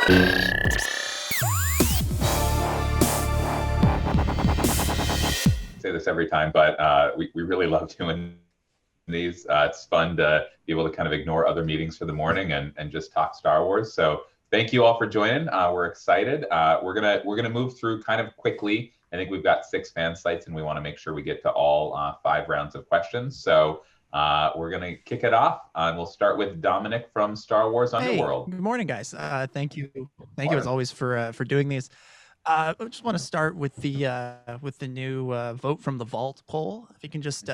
Say this every time, but we really love doing these. It's fun to be able to kind of ignore other meetings for the morning and just talk Star Wars. So thank you all for joining. We're excited. We're gonna move through kind of quickly. I think we've got 6 fan sites, and we want to make sure we get to all 5 rounds of questions. So we're gonna kick it off, and we'll start with Dominic from Star Wars Underworld. Hey, good morning, guys. Thank you as always for doing these. I just want to start with the new vote from the Vault poll. If you can just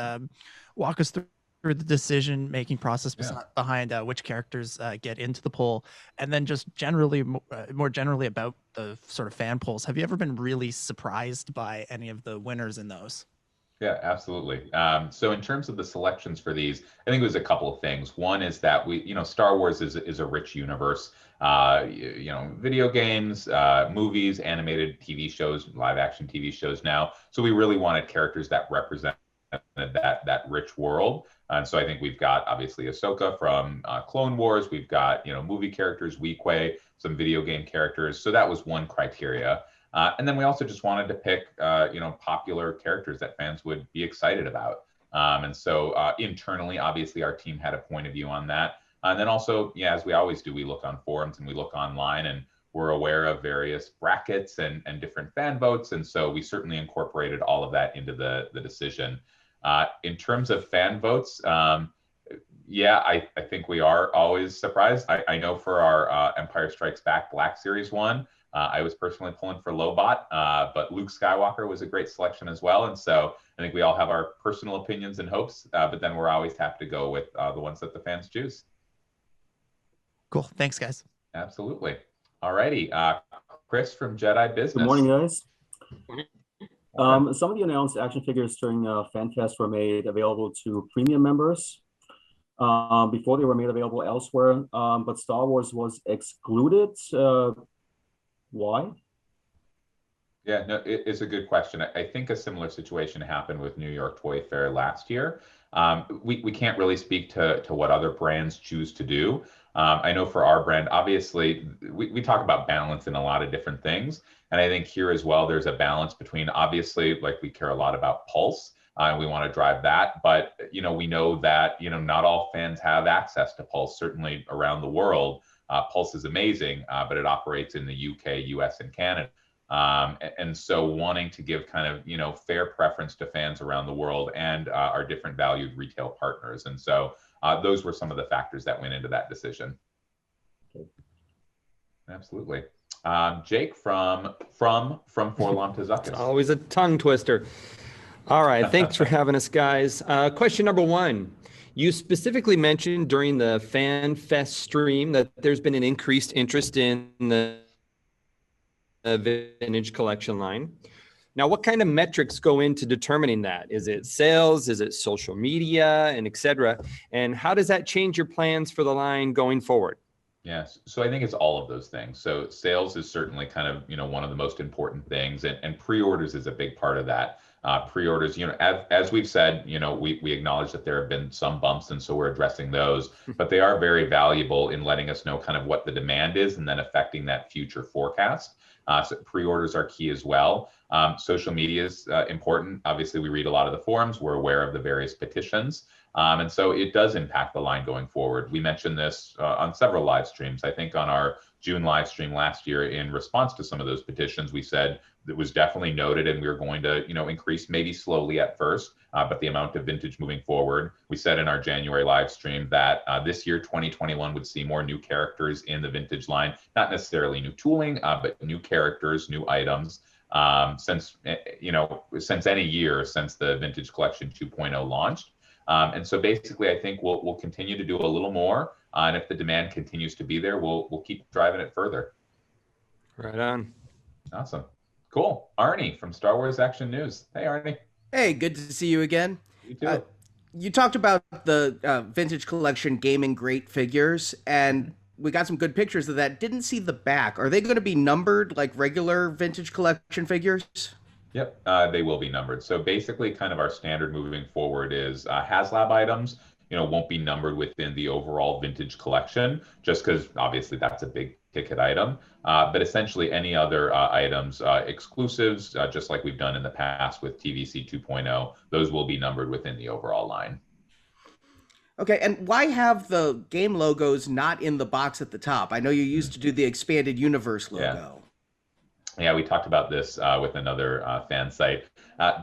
walk us through the decision-making process behind which characters get into the poll, and then just more generally about the sort of fan polls. Have you ever been really surprised by any of the winners in those? Yeah, absolutely. So in terms of the selections for these, I think it was a couple of things. One is that Star Wars is a rich universe. Video games, movies, animated TV shows, live action TV shows now. So we really wanted characters that represent that rich world. And so I think we've got obviously Ahsoka from Clone Wars. We've got movie characters, Weequay, some video game characters. So that was one criteria. And then we also just wanted to pick, popular characters that fans would be excited about. And so internally, obviously, our team had a point of view on that. And then also, as we always do, we look on forums and we look online, and we're aware of various brackets and different fan votes. And so we certainly incorporated all of that into the decision. In terms of fan votes, I think we are always surprised. I know for our Empire Strikes Back Black Series one, I was personally pulling for Lobot, but Luke Skywalker was a great selection as well. And so I think we all have our personal opinions and hopes, but then we're always happy to go with the ones that the fans choose. Cool. Thanks, guys. Absolutely. All righty. Chris from Jedi Business. Good morning, guys. Some of the announced action figures during FanFest were made available to premium members before they were made available elsewhere, but Star Wars was excluded. Why? Yeah, no, it's a good question. I think a similar situation happened with New York Toy Fair last year. We can't really speak to what other brands choose to do. I know for our brand, obviously, we talk about balance in a lot of different things. And I think here as well, there's a balance between, obviously, like we care a lot about Pulse, and we want to drive that. But, we know that, not all fans have access to Pulse, certainly around the world. Pulse is amazing, but it operates in the UK, US, and Canada. And so wanting to give kind of, fair preference to fans around the world and our different valued retail partners. And so those were some of the factors that went into that decision. Absolutely. Jake from Forlom to Zuckus. It's always a tongue twister. All right. Thanks for having us, guys. Question number 1. You specifically mentioned during the Fan Fest stream that there's been an increased interest in the vintage collection line. Now, what kind of metrics go into determining that? Is it sales? Is it social media, and et cetera? And how does that change your plans for the line going forward? Yes, so I think it's all of those things. So sales is certainly kind of, one of the most important things, and pre-orders is a big part of that. Pre-orders, as we've said, we acknowledge that there have been some bumps, and so we're addressing those, but they are very valuable in letting us know kind of what the demand is and then affecting that future forecast. So pre-orders are key as well. Social media is important. Obviously, we read a lot of the forums. We're aware of the various petitions. And so it does impact the line going forward. We mentioned this on several live streams. I think on our June live stream last year, in response to some of those petitions, we said it was definitely noted, and we were going to, increase maybe slowly at first, but the amount of vintage moving forward. We said in our January live stream that this year, 2021, would see more new characters in the vintage line, not necessarily new tooling, but new characters, new items. Since any year since the Vintage Collection 2.0 launched. And so basically, I think we'll continue to do a little more. And if the demand continues to be there, we'll keep driving it further. Right on. Awesome. Cool. Arnie from Star Wars Action News. Hey, Arnie. Hey, good to see you again. You too. You talked about the Vintage Collection gaming great figures, and we got some good pictures of that. Didn't see the back. Are they going to be numbered like regular Vintage Collection figures? Yep, they will be numbered. So basically, kind of our standard moving forward is HasLab items, won't be numbered within the overall Vintage Collection, just because obviously that's a big ticket item. But essentially any other items, exclusives, just like we've done in the past with TVC 2.0, those will be numbered within the overall line. Okay, and why have the game logos not in the box at the top? I know you used to do the expanded universe logo. Yeah, we talked about this with another fan site.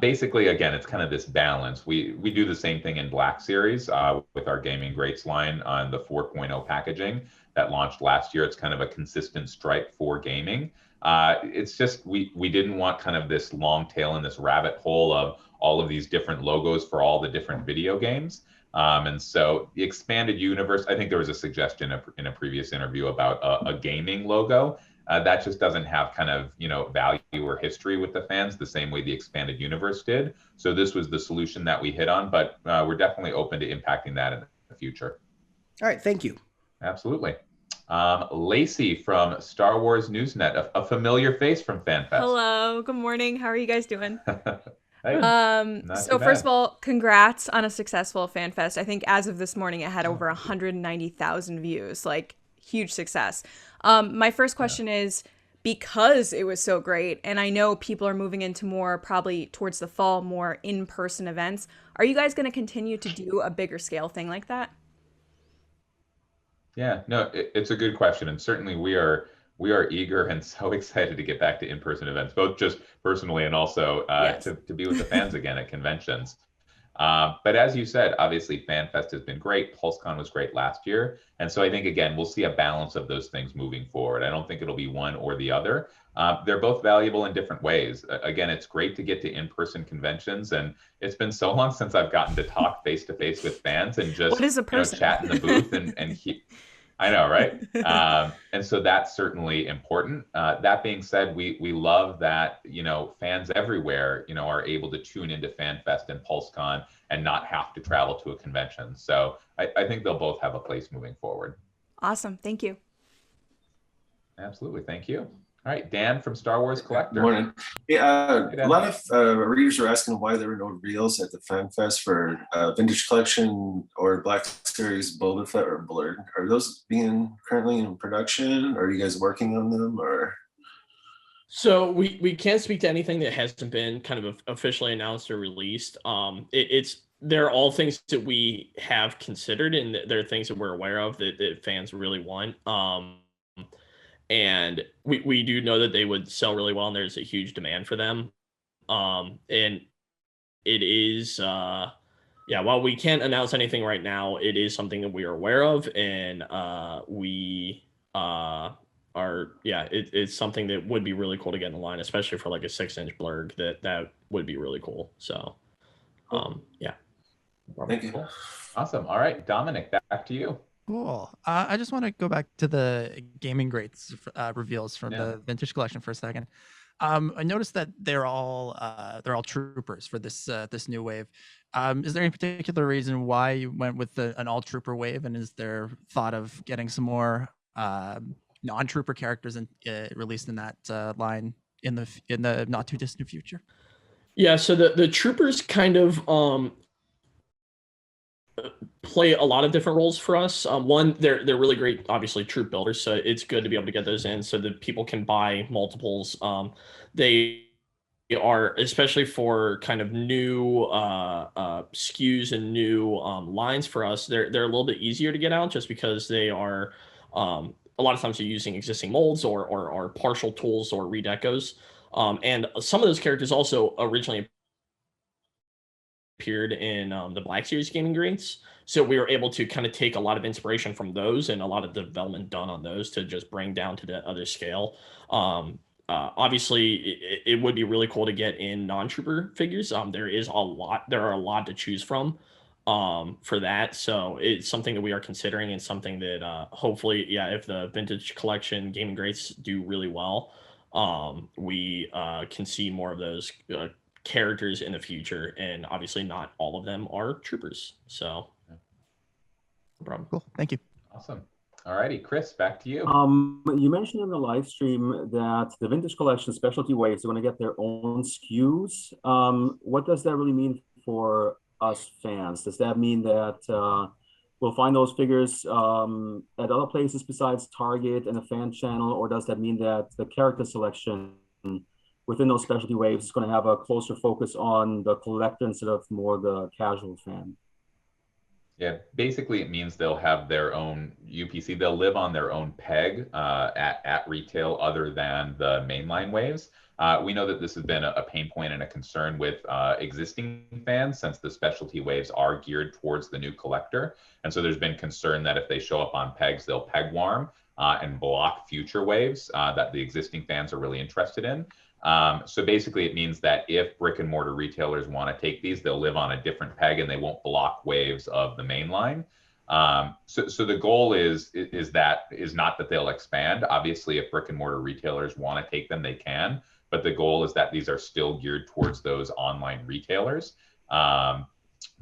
Basically, again, it's kind of this balance. We do the same thing in Black Series with our Gaming Greats line on the 4.0 packaging that launched last year. It's kind of a consistent stripe for gaming. It's just we didn't want kind of this long tail and this rabbit hole of all of these different logos for all the different video games. And so the expanded universe, I think there was a suggestion in a previous interview about a gaming logo. That just doesn't have kind of, value or history with the fans the same way the expanded universe did. So this was the solution that we hit on, but we're definitely open to impacting that in the future. All right, thank you. Absolutely. Lacey from Star Wars Newsnet, a familiar face from FanFest. Hello, good morning. How are you guys doing? Hey, so first of all, congrats on a successful FanFest. I think as of this morning, it had over 190,000 views, like huge success. My first question is, because it was so great, and I know people are moving into more, probably towards the fall, more in-person events, are you guys going to continue to do a bigger scale thing like that? Yeah, no, it's a good question. And certainly we are eager and so excited to get back to in-person events, both just personally and also Yes. to be with the fans again at conventions. But as you said, obviously FanFest has been great. PulseCon was great last year. And so I think, again, we'll see a balance of those things moving forward. I don't think it'll be one or the other. They're both valuable in different ways. Again, it's great to get to in-person conventions. And it's been so long since I've gotten to talk face-to-face with fans and just What is a person? chat in the booth and I know, right? And so that's certainly important. That being said, we love that, fans everywhere, are able to tune into FanFest and PulseCon and not have to travel to a convention. So I think they'll both have a place moving forward. Awesome. Thank you. Absolutely. Thank you. All right, Dan from Star Wars Collector. Good morning. Yeah, a lot of readers are asking why there were no reels at the Fan Fest for Vintage Collection or Black Series Boba Fett or Blurred. Are those being currently in production? Are you guys working on them? Or so we can't speak to anything that hasn't been kind of officially announced or released. They're all things that we have considered, and they're things that we're aware of that fans really want. And we do know that they would sell really well, and there's a huge demand for them. And it is, while we can't announce anything right now, it is something that we are aware of, and it's something that would be really cool to get in the line, especially for like a 6-inch blurg. That would be really cool. So, yeah. thank you. Awesome. All right, Dominic, back to you. Cool. I just want to go back to the Gaming Greats reveals from the Vintage Collection for a second. I noticed that they're all troopers for this new wave. Is there any particular reason why you went with an all trooper wave, and is there thought of getting some more non-trooper characters released in that line in the not too distant future? Yeah. So the troopers kind of play a lot of different roles for us. One, they're really great, obviously, troop builders, so it's good to be able to get those in so that people can buy multiples. They are, especially for kind of new SKUs and new lines for us, they're a little bit easier to get out just because they are a lot of times you're using existing molds or partial tools or redecos. And some of those characters also originally appeared in the Black Series Gaming Greats. So we were able to kind of take a lot of inspiration from those and a lot of development done on those to just bring down to the other scale. Obviously, it would be really cool to get in non-trooper figures. There are a lot to choose from for that. So it's something that we are considering, and something that hopefully, if the Vintage Collection Gaming Greats do really well, we can see more of those characters in the future. And obviously not all of them are troopers. So no problem. Cool. Thank you. Awesome. All righty, Chris, back to you. You mentioned in the live stream that the Vintage Collection specialty waves are going to get their own SKUs. What does that really mean for us fans? Does that mean that we'll find those figures at other places besides Target and the fan channel, or does that mean that the character selection within those specialty waves is going to have a closer focus on the collector instead of more the casual fan? Yeah, basically it means they'll have their own UPC. They'll live on their own peg at retail other than the mainline waves. We know that this has been a pain point and a concern with existing fans, since the specialty waves are geared towards the new collector. And so there's been concern that if they show up on pegs, they'll peg warm and block future waves that the existing fans are really interested in. So basically it means that if brick and mortar retailers want to take these, they'll live on a different peg and they won't block waves of the main line. So the goal is not that they'll expand. Obviously, if brick and mortar retailers want to take them, they can. But the goal is that these are still geared towards those online retailers.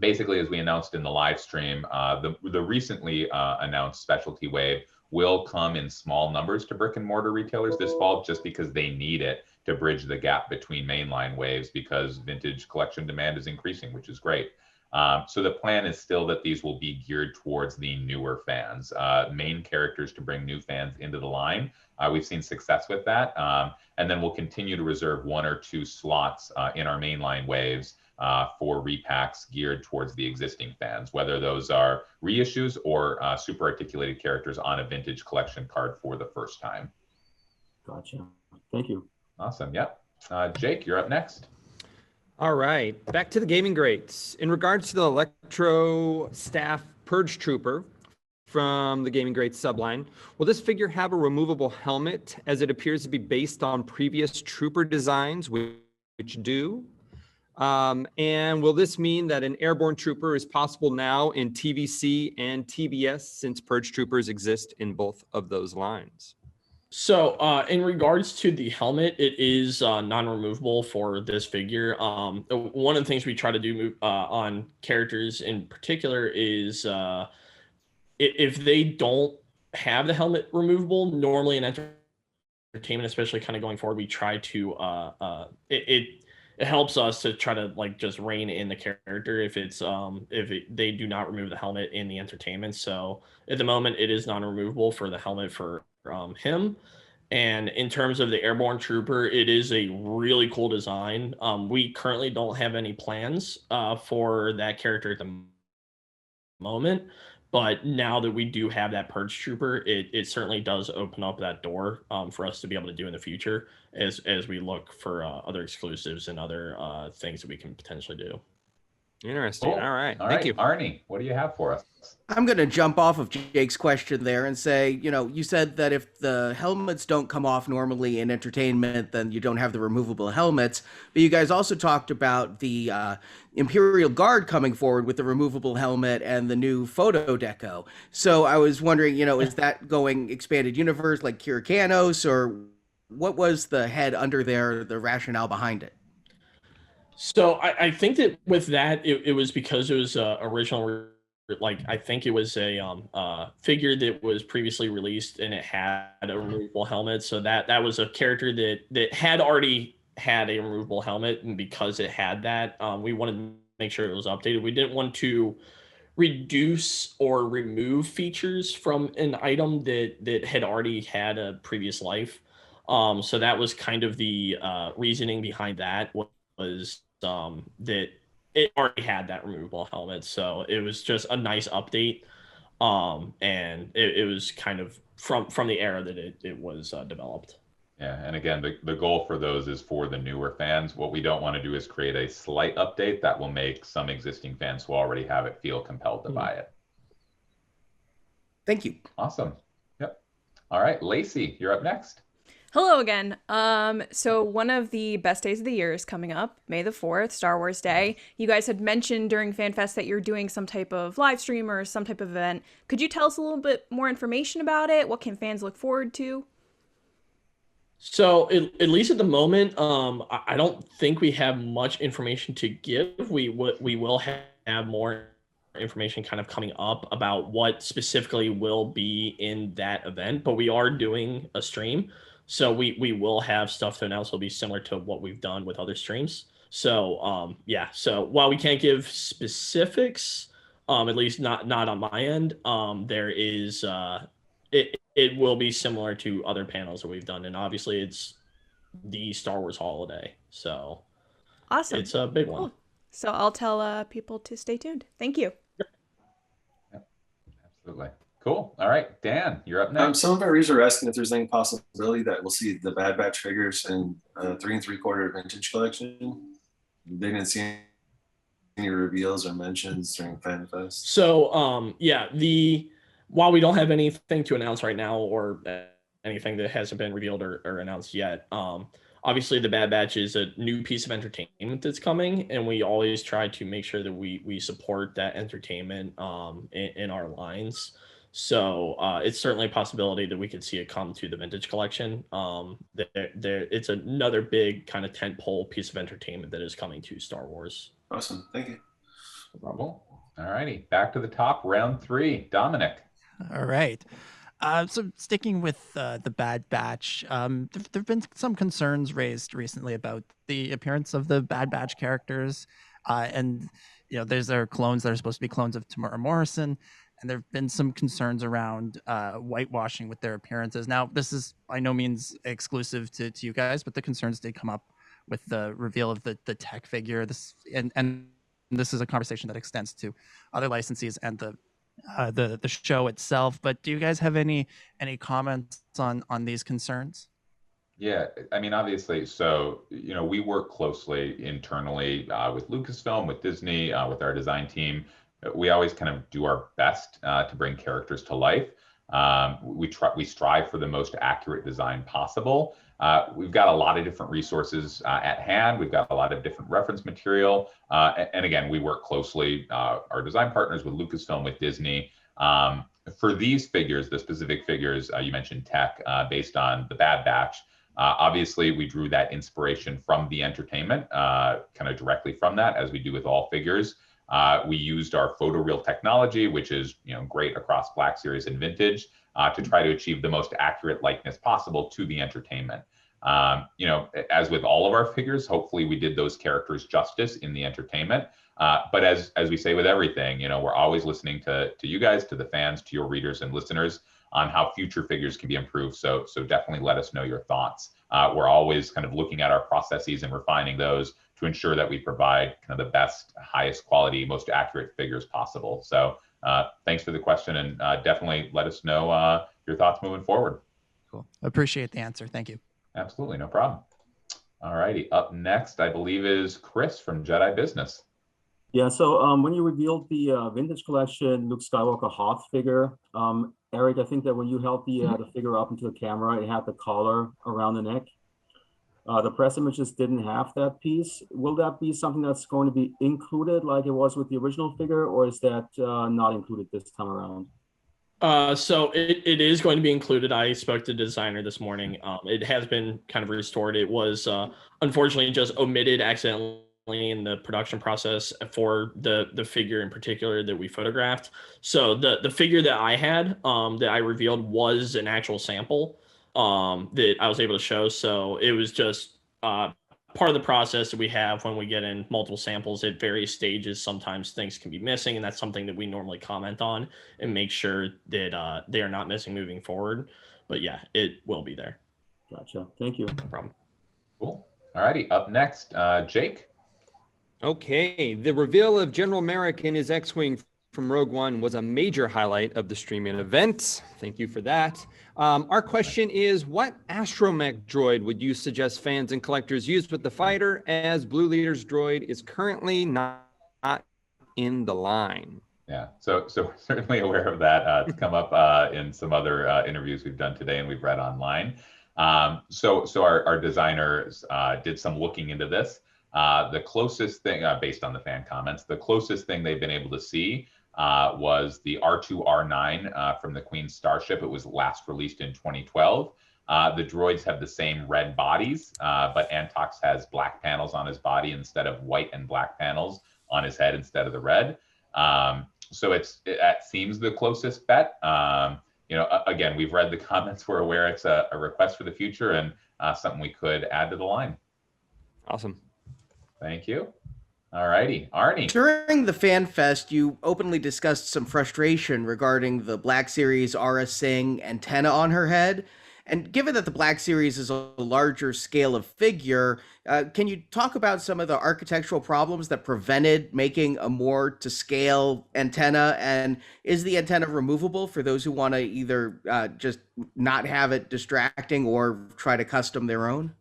Basically, as we announced in the live stream, the recently announced specialty wave will come in small numbers to brick and mortar retailers this fall, just because they need it to bridge the gap between mainline waves, because vintage collection demand is increasing, which is great. So the plan is still that these will be geared towards the newer fans, main characters to bring new fans into the line. We've seen success with that. And then we'll continue to reserve 1 or 2 slots in our mainline waves for repacks geared towards the existing fans, whether those are reissues or super articulated characters on a vintage collection card for the first time. Gotcha. Thank you. Awesome. Yep. Jake, you're up next. All right, back to the gaming greats. In regards to the Electro Staff Purge Trooper from the Gaming Greats subline, will this figure have a removable helmet, as it appears to be based on previous trooper designs, which do? And will this mean that an airborne trooper is possible now in TVC and TBS, since Purge Troopers exist in both of those lines? So in regards to the helmet, it is non-removable for this figure. One of the things we try to do on characters in particular is if they don't have the helmet removable, normally in entertainment, especially kind of going forward, we try to it helps us to try to like just rein in the character if it's they do not remove the helmet in the entertainment. So at the moment, it is non-removable for the helmet for him. And in terms of the airborne trooper, it is a really cool design. We currently don't have any plans for that character at the moment, but now that we do have that Purge Trooper, it certainly does open up that door for us to be able to do in the future as we look for other exclusives and other things that we can potentially do. Interesting. Cool. All right. All Thank right, you. Arnie, what do you have for us? I'm going to jump off of Jake's question there and say, you said that if the helmets don't come off normally in entertainment, then you don't have the removable helmets. But you guys also talked about the Imperial Guard coming forward with the removable helmet and the new photo deco. So I was wondering, is that going expanded universe like Kyrikanos, or what was the head under there, the rationale behind it? So I think that with that, it was because it was original. Like, I think it was a figure that was previously released and it had a removable helmet. So that was a character that had already had a removable helmet. And because it had that, we wanted to make sure it was updated. We didn't want to reduce or remove features from an item that had already had a previous life. So that was kind of the reasoning behind that, was that it already had that removable helmet, so it was just a nice update, and it was kind of from the era that it was developed. Yeah, and again, the goal for those is for the newer fans. What we don't want to do is create a slight update that will make some existing fans who already have it feel compelled to buy it. Thank you. Awesome. Yep. All right, Lacey, you're up next. Hello again. So one of the best days of the year is coming up, May the 4th, Star Wars Day. You guys had mentioned during FanFest that you're doing some type of live stream or some type of event. Could you tell us a little bit more information about it? What can fans look forward to? So at least at the moment, I don't think we have much information to give. We will have more information kind of coming up about what specifically will be in that event, but we are doing a stream. So we will have stuff to announce. It'll be similar to what we've done with other streams. So yeah. So while we can't give specifics, At least not on my end. There is it will be similar to other panels that we've done, and obviously it's the Star Wars holiday, so Awesome. it's a big one. Cool. So I'll tell people to stay tuned. Thank you. Yep. Absolutely. Cool. All right, Dan, you're up next. Some of our readers are asking if there's any possibility that we'll see the Bad Batch figures in 3 3/4 vintage collection. They didn't see any reveals or mentions during FanFest. So while we don't have anything to announce right now or anything that hasn't been revealed or announced yet, obviously the Bad Batch is a new piece of entertainment that's coming, and we always try to make sure that we support that entertainment in our lines. So it's certainly a possibility that we could see it come to the vintage collection. It's another big kind of tentpole piece of entertainment that is coming to Star Wars. Awesome. Thank you. No problem. All righty. Back to the top, round 3. Dominic. All right. So sticking with the Bad Batch, there have been some concerns raised recently about the appearance of the Bad Batch characters. And, there's our clones that are supposed to be clones of Tamara Morrison. And there have been some concerns around whitewashing with their appearances. Now, this is by no means exclusive to you guys, but the concerns did come up with the reveal of the tech figure. And this is a conversation that extends to other licensees and the show itself. But do you guys have any comments on these concerns? Yeah, I mean, obviously, so, we work closely internally with Lucasfilm, with Disney, with our design team. We always kind of do our best to bring characters to life. We strive for the most accurate design possible. We've got a lot of different resources at hand. We've got a lot of different reference material. And again, we work closely, our design partners with Lucasfilm, with Disney. For these figures, the specific figures, you mentioned tech based on the Bad Batch. Obviously, we drew that inspiration from the entertainment, kind of directly from that, as we do with all figures. We used our photoreal technology, which is great across Black Series and Vintage, to try to achieve the most accurate likeness possible to the entertainment. As with all of our figures, hopefully we did those characters justice in the entertainment. But as we say with everything, we're always listening to you guys, to the fans, to your readers and listeners on how future figures can be improved. So definitely let us know your thoughts. We're always kind of looking at our processes and refining those to ensure that we provide kind of the best, highest quality, most accurate figures possible. So thanks for the question, and definitely let us know your thoughts moving forward. Cool. Appreciate the answer. Thank you. Absolutely, no problem. All righty, up next, I believe, is Chris from Jedi Business. Yeah, so when you revealed the vintage collection Luke Skywalker Hoth figure, Eric, I think that when you held the figure up into the camera, it had the collar around the neck. The press images didn't have that piece. Will that be something that's going to be included like it was with the original figure, or is that not included this time around? So it is going to be included. I spoke to the designer this morning. It has been kind of restored. It was unfortunately just omitted accidentally in the production process for the figure in particular that we photographed. So the figure that I had that I revealed was an actual sample that I was able to show. So it was just part of the process that we have when we get in multiple samples at various stages. Sometimes things can be missing, and that's something that we normally comment on and make sure that they are not missing moving forward. But yeah, it will be there. Gotcha. Thank you. No problem. Cool. All righty, up next, Jake. Okay, the reveal of General Merrick and his X-Wing from Rogue One was a major highlight of the streaming event. Thank you for that. Our question is, what Astromech droid would you suggest fans and collectors use with the fighter, as Blue Leader's droid is currently not in the line? Yeah, so we're certainly aware of that. It's come up in some other interviews we've done today and we've read online. So our designers did some looking into this. The closest thing, based on the fan comments, the closest thing they've been able to see was the R2-R9 from the Queen's Starship. It was last released in 2012. The droids have the same red bodies, but Antox has black panels on his body instead of white and black panels on his head instead of the red. So that seems the closest bet. Again, we've read the comments. We're aware it's a request for the future and something we could add to the line. Awesome. Thank you. All righty, Arnie. During the Fan Fest, you openly discussed some frustration regarding the Black Series Aura Singh antenna on her head. And given that the Black Series is a larger scale of figure, can you talk about some of the architectural problems that prevented making a more to scale antenna? And is the antenna removable for those who want to either just not have it distracting or try to custom their own?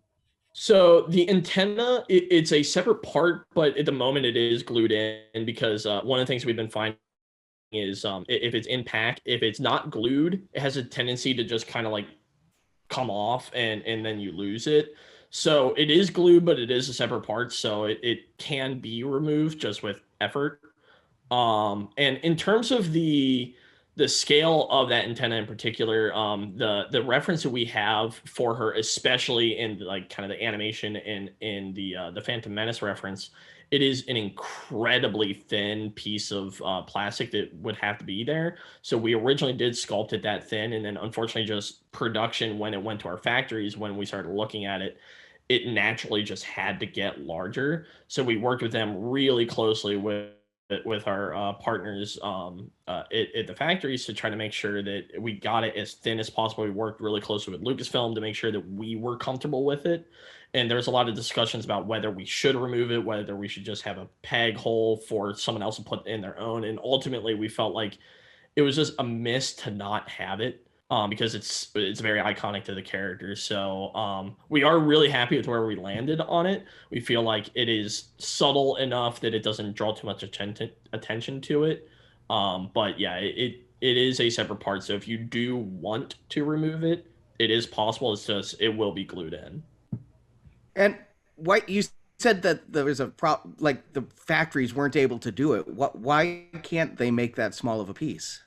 So the antenna, it's a separate part, but at the moment it is glued in because one of the things we've been finding is if it's in pack, if it's not glued, it has a tendency to just kind of like come off and then you lose it. So it is glued, but it is a separate part. So it can be removed just with effort. And in terms of the scale of that antenna in particular, the reference that we have for her, especially in like kind of the animation and in the Phantom Menace reference, it is an incredibly thin piece of plastic that would have to be there. So we originally did sculpt it that thin, and then unfortunately just production, when it went to our factories, when we started looking at it, it naturally just had to get larger. So we worked with them really closely with our partners at the factories to try to make sure that we got it as thin as possible. We worked really closely with Lucasfilm to make sure that we were comfortable with it. And there's a lot of discussions about whether we should remove it, whether we should just have a peg hole for someone else to put in their own. And ultimately we felt like it was just a miss to not have it. Because it's very iconic to the character. So we are really happy with where we landed on it. We feel like it is subtle enough that it doesn't draw too much attention to it. But yeah, it is a separate part. So if you do want to remove it, it is possible. It's just, it will be glued in. And what you said that there was like the factories weren't able to do it. Why can't they make that small of a piece?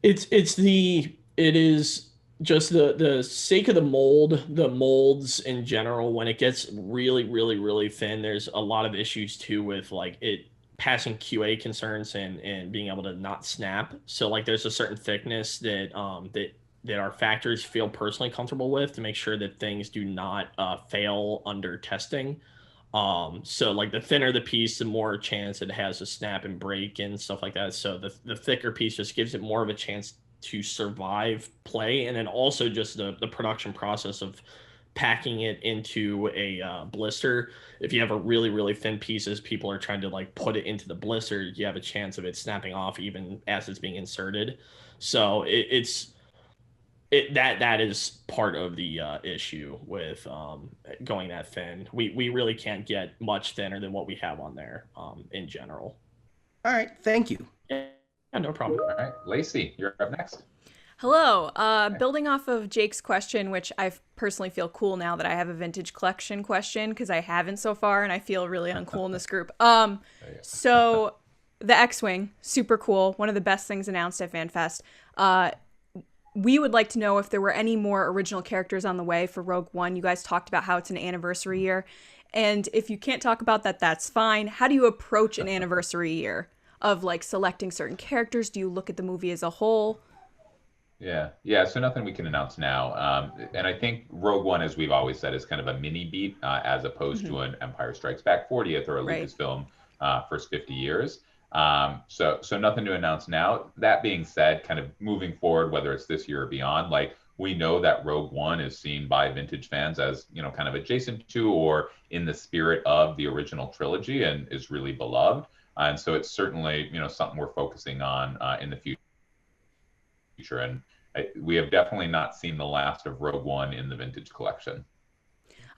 It is just the sake of the molds in general. When it gets really, really, really thin, there's a lot of issues too with like it passing QA concerns and being able to not snap. So like there's a certain thickness that our factories feel personally comfortable with to make sure that things do not fail under testing. So like the thinner the piece, the more chance it has to snap and break and stuff like that. So the thicker piece just gives it more of a chance to survive play. And then also just the production process of packing it into a blister. If you have a really, really thin pieces, people are trying to like put it into the blister, you have a chance of it snapping off even as it's being inserted. So that is part of the issue with going that thin. We really can't get much thinner than what we have on there in general. All right, thank you. Yeah, no problem. All right, Lacey, you're up next. Hello. Building off of Jake's question, which I personally feel cool now that I have a vintage collection question because I haven't so far, and I feel really uncool in this group. So the X-Wing, super cool. One of the best things announced at FanFest. We would like to know if there were any more original characters on the way for Rogue One. You guys talked about how it's an anniversary year. And if you can't talk about that, that's fine. How do you approach an anniversary year of like selecting certain characters? Do you look at the movie as a whole? Yeah. So nothing we can announce now. And I think Rogue One, as we've always said, is kind of a mini beat as opposed to an Empire Strikes Back 40th or a Lucasfilm first 50 years. So nothing to announce now. That being said, kind of moving forward, whether it's this year or beyond, like we know that Rogue One is seen by vintage fans as, kind of adjacent to or in the spirit of the original trilogy and is really beloved. And so it's certainly, something we're focusing on in the future. And we have definitely not seen the last of Rogue One in the vintage collection.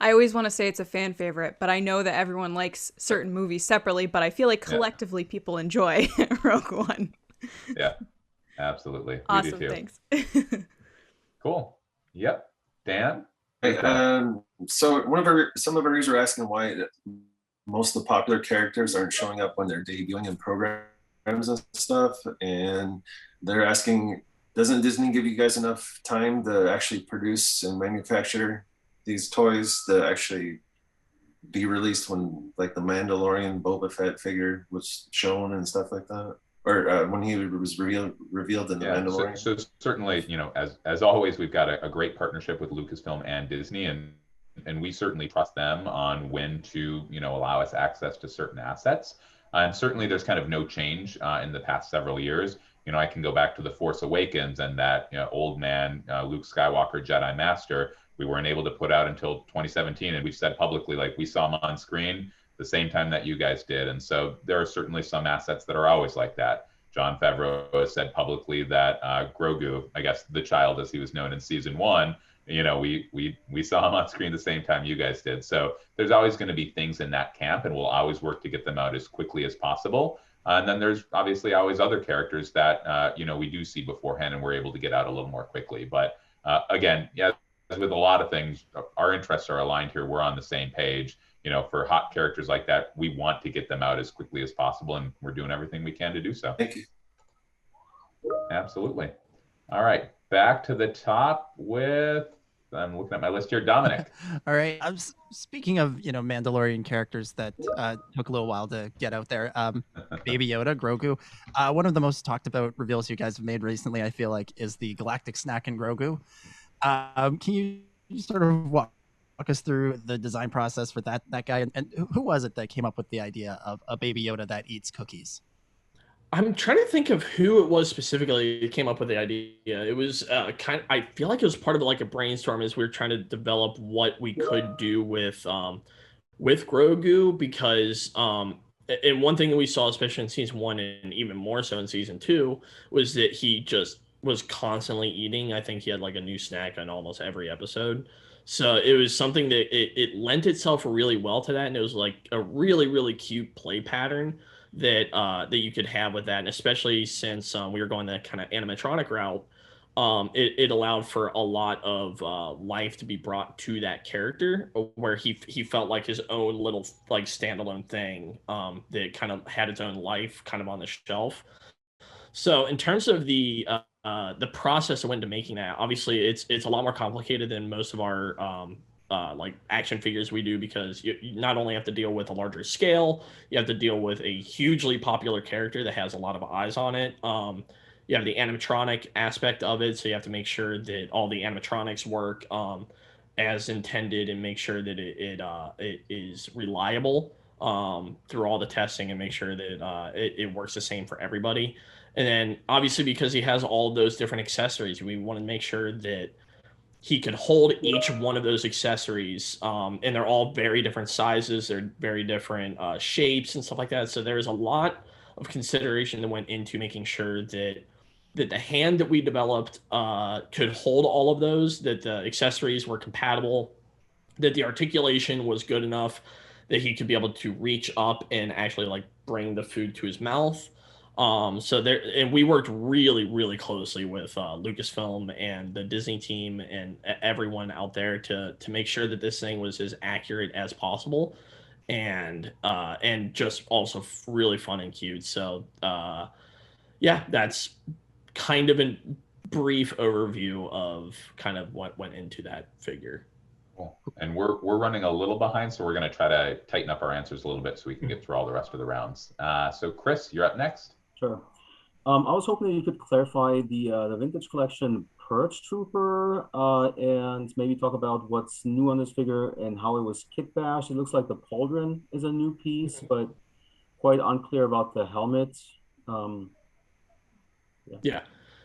I always want to say it's a fan favorite, but I know that everyone likes certain movies separately, but I feel like collectively people enjoy Rogue One. Yeah, absolutely. Awesome, we do too. Thanks. Cool. Yep. Dan? Hey, so some of our readers are asking why most of the popular characters aren't showing up when they're debuting in programs and stuff, and they're asking, doesn't Disney give you guys enough time to actually produce and manufacture these toys to actually be released when like the Mandalorian Boba Fett figure was shown and stuff like that, or when he was revealed in the Mandalorian? So certainly, as always, we've got a great partnership with Lucasfilm and Disney, and and we certainly trust them on when to, allow us access to certain assets. And certainly there's kind of no change in the past several years. I can go back to The Force Awakens and that old man Luke Skywalker Jedi Master we weren't able to put out until 2017, and we've said publicly like we saw him on screen the same time that you guys did. And so there are certainly some assets that are always like that. Jon Favreau has said publicly that Grogu, I guess the child as he was known in season 1, we saw him on screen the same time you guys did. So there's always going to be things in that camp, and we'll always work to get them out as quickly as possible. And then there's obviously always other characters that we do see beforehand and we're able to get out a little more quickly. But again, yeah, as with a lot of things, our interests are aligned here. We're on the same page. For hot characters like that, we want to get them out as quickly as possible, and we're doing everything we can to do so. Thank you. Absolutely. All right, back to the top with, I'm looking at my list here, Dominic. All right. Speaking of, Mandalorian characters that took a little while to get out there, Baby Yoda, Grogu. One of the most talked about reveals you guys have made recently, I feel like, is the Galactic Snack and Grogu. Can you sort of walk us through the design process for that guy? And who was it that came up with the idea of a Baby Yoda that eats cookies? I'm trying to think of who it was specifically that came up with the idea. It was I feel like it was part of like a brainstorm as we were trying to develop what we could do with Grogu, because and one thing that we saw, especially in season 1 and even more so in season 2, was that he just was constantly eating. I think he had like a new snack on almost every episode. So it was something that it lent itself really well to that, and it was like a really, really cute play pattern that you could have with that, and especially since we were going that kind of animatronic route, it allowed for a lot of life to be brought to that character, where he felt like his own little like standalone thing that kind of had its own life kind of on the shelf. So in terms of the process that went into making that, obviously it's a lot more complicated than most of our like action figures we do, because you not only have to deal with a larger scale, you have to deal with a hugely popular character that has a lot of eyes on it. You have the animatronic aspect of it, so you have to make sure that all the animatronics work as intended, and make sure that it is reliable through all the testing, and make sure that it works the same for everybody. And then obviously, because he has all those different accessories, we want to make sure that he could hold each one of those accessories, and they're all very different sizes. They're very different shapes and stuff like that. So there's a lot of consideration that went into making sure that the hand that we developed could hold all of those, that the accessories were compatible, that the articulation was good enough that he could be able to reach up and actually like bring the food to his mouth. So there, and we worked really, really closely with Lucasfilm and the Disney team and everyone out there to make sure that this thing was as accurate as possible, and just also really fun and cute. So yeah, that's kind of a brief overview of kind of what went into that figure. Cool. And we're running a little behind, so we're going to try to tighten up our answers a little bit so we can get through all the rest of the rounds. So Chris, you're up next. Sure. I was hoping that you could clarify the vintage collection Purge Trooper, and maybe talk about what's new on this figure and how it was kit bashed. It looks like the pauldron is a new piece, but quite unclear about the helmet. Yeah.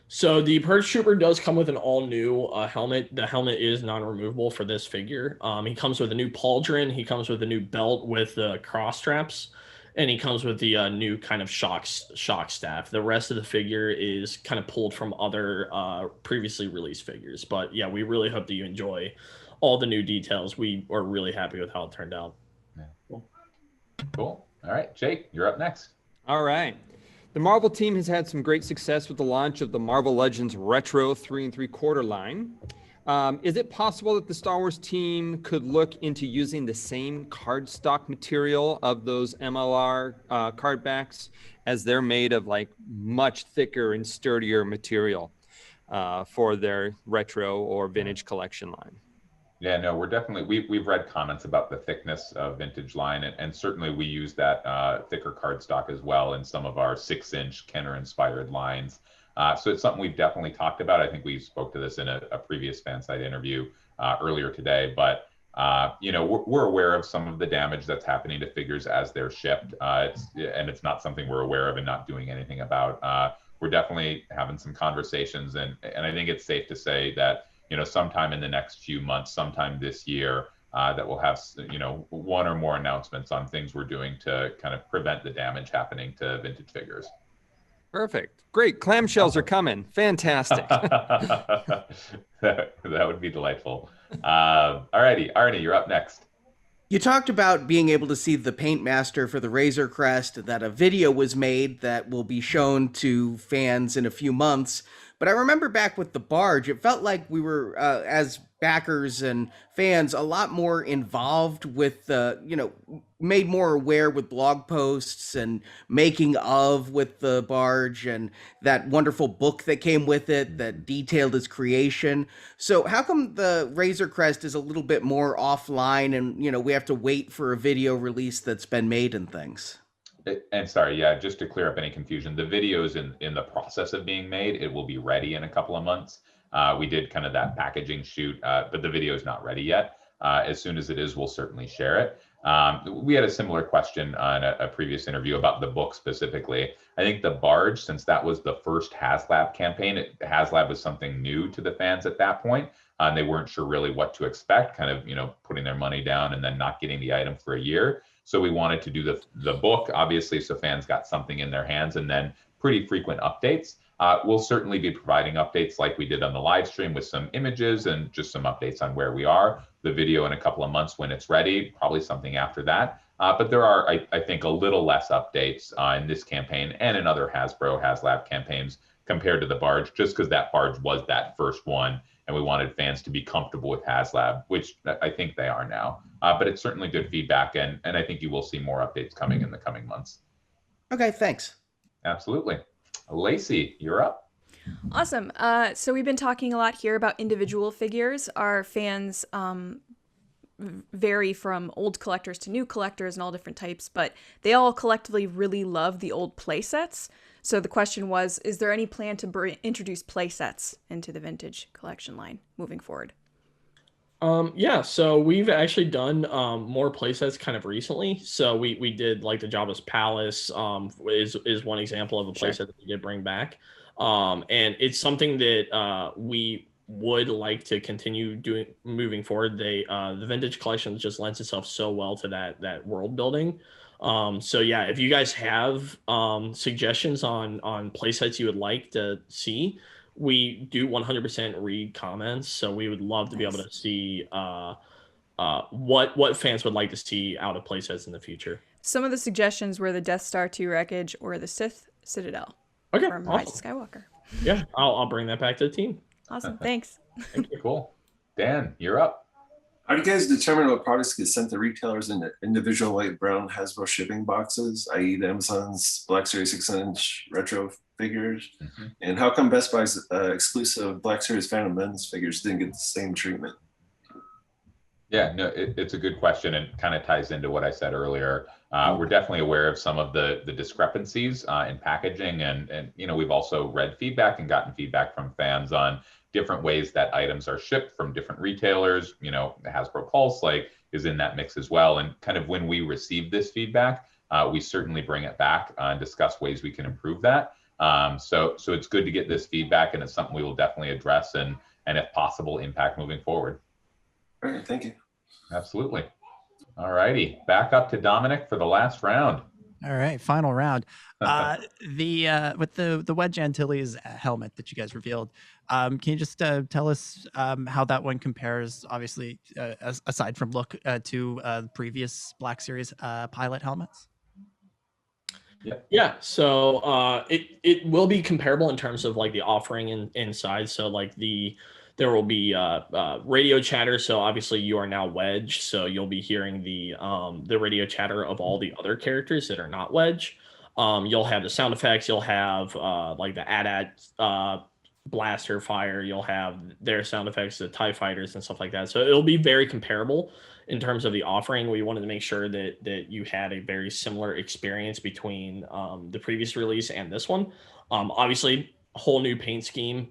So the Purge Trooper does come with an all-new helmet. The helmet is non-removable for this figure. He comes with a new pauldron. He comes with a new belt with cross straps. And he comes with the new kind of shock staff. The rest of the figure is kind of pulled from other previously released figures. But yeah, we really hope that you enjoy all the new details. We are really happy with how it turned out. Yeah. Cool. All right, Jake, you're up next. All right. The Marvel team has had some great success with the launch of the Marvel Legends Retro 3 3/4 line. Is it possible that the Star Wars team could look into using the same cardstock material of those MLR card backs, as they're made of like much thicker and sturdier material for their retro or vintage collection line? Yeah, no, we're definitely, we've read comments about the thickness of vintage line, and certainly we use that thicker cardstock as well in some of our 6-inch Kenner inspired lines. So it's something we've definitely talked about. I think we spoke to this in a previous fan site interview earlier today, but we're aware of some of the damage that's happening to figures as they're shipped. It's not something we're aware of and not doing anything about. We're definitely having some conversations, and I think it's safe to say that sometime in the next few months, sometime this year, that we'll have one or more announcements on things we're doing to kind of prevent the damage happening to vintage figures. Perfect. Great. Clamshells are coming. Fantastic. That would be delightful. All righty, Arnie, you're up next. You talked about being able to see the paint master for the Razor Crest, that a video was made that will be shown to fans in a few months. But I remember back with the Barge, it felt like we were, as backers and fans, a lot more involved with, made more aware with blog posts and making of with the Barge and that wonderful book that came with it that detailed its creation. So how come the Razor Crest is a little bit more offline and, we have to wait for a video release that's been made and things? And sorry, yeah, just to clear up any confusion, the video is in the process of being made. It will be ready in a couple of months. We did kind of that packaging shoot, but the video is not ready yet. As soon as it is, we'll certainly share it. We had a similar question on a previous interview about the book specifically. I think the Barge, since that was the first HasLab campaign, HasLab was something new to the fans at that point. And they weren't sure really what to expect, kind of, putting their money down and then not getting the item for a year. So we wanted to do the book, obviously, so fans got something in their hands, and then pretty frequent updates. We'll certainly be providing updates like we did on the live stream with some images and just some updates on where we are. The video in a couple of months when it's ready, probably something after that. But there are, I think, a little less updates in this campaign and in other Hasbro HasLab campaigns compared to the Barge, just because that Barge was that first one, and we wanted fans to be comfortable with HasLab, which I think they are now. But it's certainly good feedback, and I think you will see more updates coming in the coming months. Okay, thanks. Absolutely. Lacey, you're up. Awesome. So we've been talking a lot here about individual figures. Our fans vary from old collectors to new collectors and all different types, but they all collectively really love the old play sets. So the question was, is there any plan to introduce play sets into the vintage collection line moving forward? Yeah, so we've actually done more playsets kind of recently. So we did like the Jabba's Palace is one example of a playset that we did bring back. And it's something that we would like to continue doing moving forward. The vintage collection just lends itself so well to that world building. So yeah, if you guys have suggestions on playsets you would like to see, we do 100% read comments, so we would love to be able to see what fans would like to see out of playsets in the future. Some of the suggestions were the Death Star 2 wreckage or the Sith Citadel from Rise of Skywalker. Yeah, I'll bring that back to the team. Awesome, thanks. Thank you. Cool. Dan, you're up. How do you guys determine what products get sent to retailers in individual light brown Hasbro shipping boxes, i.e. the Amazon's Black Series 6-inch retro figures? Mm-hmm. And how come Best Buy's exclusive Black Series Phantom Menace figures didn't get the same treatment? Yeah, no, it's a good question, and kind of ties into what I said earlier. We're definitely aware of some of the discrepancies in packaging, and we've also read feedback and gotten feedback from fans on different ways that items are shipped from different retailers. Hasbro Pulse is in that mix as well. And kind of when we receive this feedback, we certainly bring it back and discuss ways we can improve that. So it's good to get this feedback, and it's something we will definitely address and if possible, impact moving forward. All right, thank you. Absolutely. All righty, back up to Dominic for the last round. All right, final round. With the Wedge Antilles helmet that you guys revealed, can you just tell us how that one compares, obviously, aside from look, to the previous Black Series pilot helmets? Yeah. So it will be comparable in terms of like the offering inside. So like there will be radio chatter. So obviously you are now Wedge. So you'll be hearing the radio chatter of all the other characters that are not Wedge. You'll have the sound effects. You'll have like the AT-AT blaster fire. You'll have their sound effects, the TIE fighters and stuff like that. So it'll be very comparable in terms of the offering. We wanted to make sure that you had a very similar experience between the previous release and this one. Obviously, whole new paint scheme.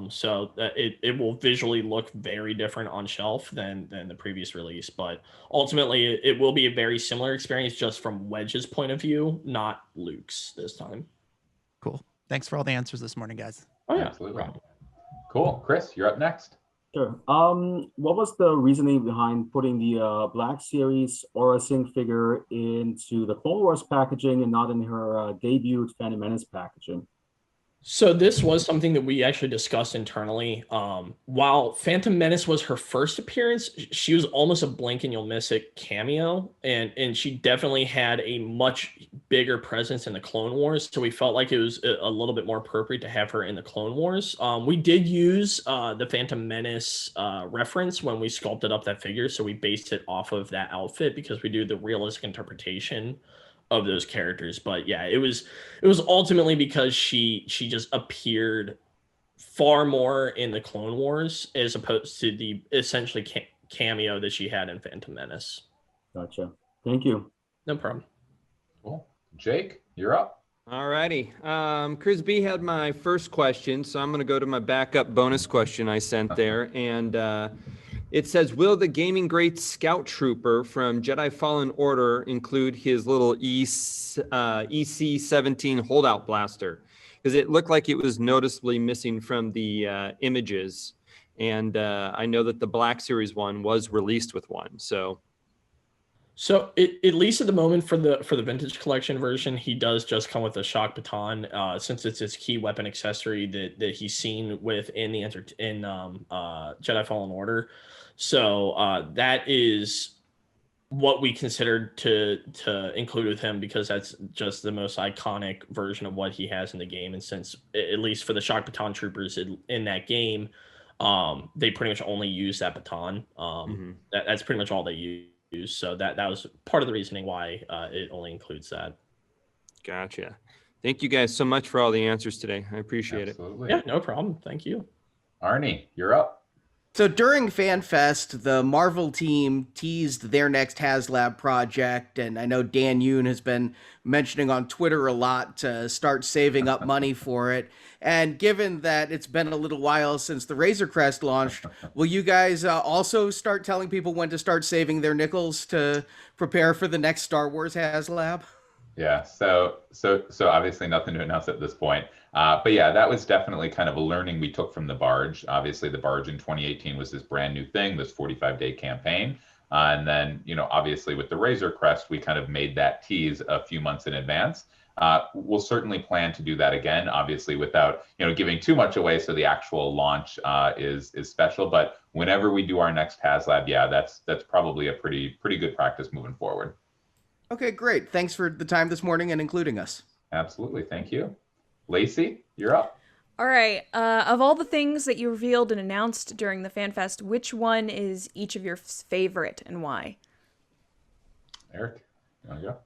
So that it will visually look very different on shelf than the previous release. But ultimately, it will be a very similar experience just from Wedge's point of view, not Luke's this time. Cool. Thanks for all the answers this morning, guys. Oh, yeah. Absolutely. Cool. Chris, you're up next. Sure. What was the reasoning behind putting the Black Series Aura Sync figure into the Clone Wars packaging and not in her debuted Phantom Menace packaging? So this was something that we actually discussed internally. While Phantom Menace was her first appearance, she was almost a blink and you'll miss it cameo, and she definitely had a much bigger presence in the Clone Wars. So we felt like it was a little bit more appropriate to have her in the Clone Wars. We did use the Phantom Menace reference when we sculpted up that figure, so we based it off of that outfit because we do the realistic interpretation of those characters. But yeah, it was ultimately because she just appeared far more in the Clone Wars as opposed to the essentially cameo that she had in Phantom Menace. Gotcha. Thank you. No problem. Cool. Jake, you're up. All righty. Chris B had my first question, so I'm going to go to my backup bonus question I sent there. And it says, will the gaming great scout trooper from Jedi Fallen Order include his little EC-17 holdout blaster? Because it looked like it was noticeably missing from the images. And I know that the Black Series one was released with one. So at least at the moment for the vintage collection version, he does just come with a shock baton, since it's his key weapon accessory that he's seen within the Jedi Fallen Order. So that is what we considered to include with him, because that's just the most iconic version of what he has in the game. And since, at least for the shock baton troopers in that game, they pretty much only use that baton. That's pretty much all they use. So that was part of the reasoning why it only includes that. Gotcha. Thank you guys so much for all the answers today. I appreciate Absolutely. Yeah, no problem. Thank you. Arnie, you're up. So during FanFest, the Marvel team teased their next HasLab project, and I know Dan Yoon has been mentioning on Twitter a lot to start saving up money for it. And given that it's been a little while since the Razor Crest launched, will you guys also start telling people when to start saving their nickels to prepare for the next Star Wars HasLab? Yeah, so obviously nothing to announce at this point. But yeah, that was definitely kind of a learning we took from the Barge. Obviously, the Barge in 2018 was this brand new thing, this 45-day campaign. And then, obviously with the Razor Crest, we kind of made that tease a few months in advance. We'll certainly plan to do that again, obviously without, giving too much away. So the actual launch is special. But whenever we do our next HasLab, yeah, that's probably a pretty good practice moving forward. Okay, great. Thanks for the time this morning and including us. Absolutely. Thank you. Lacey, you're up. All right. Of all the things that you revealed and announced during the FanFest, which one is each of your favorite and why? Eric, you want to go?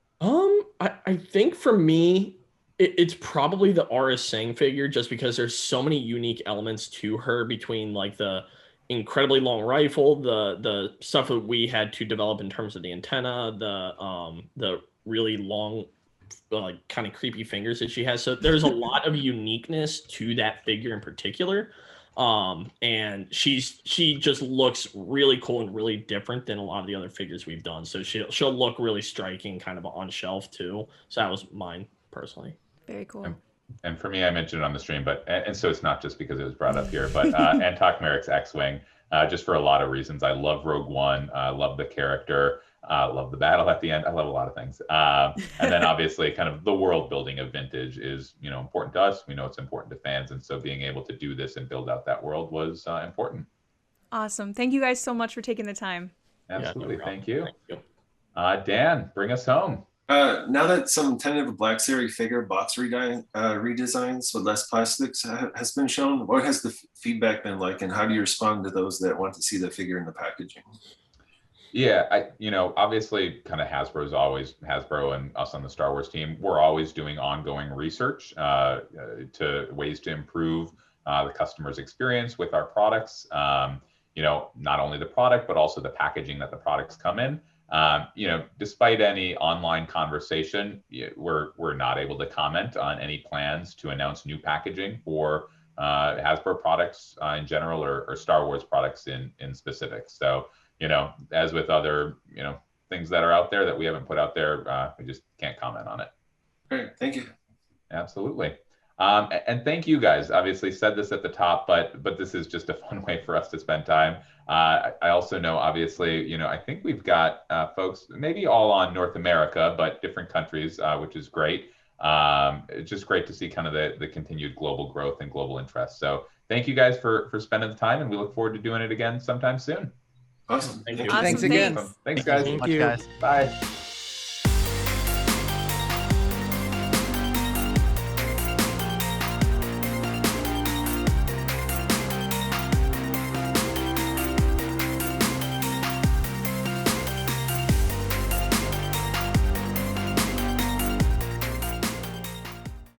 I think for me, it's probably the Aura Singh figure, just because there's so many unique elements to her, between like the incredibly long rifle, the stuff that we had to develop in terms of the antenna, the really long, like kind of creepy fingers that she has. So there's a lot of uniqueness to that figure in particular. And she just looks really cool and really different than a lot of the other figures we've done. So she'll look really striking kind of on shelf too. So that was mine personally. Very cool. And for me, I mentioned it on the stream, and so it's not just because it was brought up here, but Antok Merrick's X-Wing, just for a lot of reasons. I love Rogue One. I love the character. Love the battle at the end. I love a lot of things. And then obviously kind of the world building of Vintage is, important to us. We know it's important to fans. And so being able to do this and build out that world was important. Awesome. Thank you guys so much for taking the time. Absolutely. Yeah, no Thank you. Thank you. Dan, bring us home. Now that some tentative Black Series figure box redesigns with less plastics has been shown, what has the feedback been like, and how do you respond to those that want to see the figure in the packaging? Yeah, obviously kind of Hasbro and us on the Star Wars team, we're always doing ongoing research to ways to improve the customer's experience with our products. Not only the product, but also the packaging that the products come in. Despite any online conversation, we're not able to comment on any plans to announce new packaging for Hasbro products in general, or Star Wars products in specific. So, as with other, things that are out there that we haven't put out there, we just can't comment on it. Great, thank you. Absolutely. And thank you guys. Obviously said this at the top, but this is just a fun way for us to spend time. I also know, obviously, I think we've got folks maybe all on North America, but different countries, which is great. It's just great to see kind of the continued global growth and global interest. So thank you guys for spending the time, and we look forward to doing it again sometime soon. Awesome. Thank you. Awesome, Thanks again. Thanks guys. Thank you. Bye.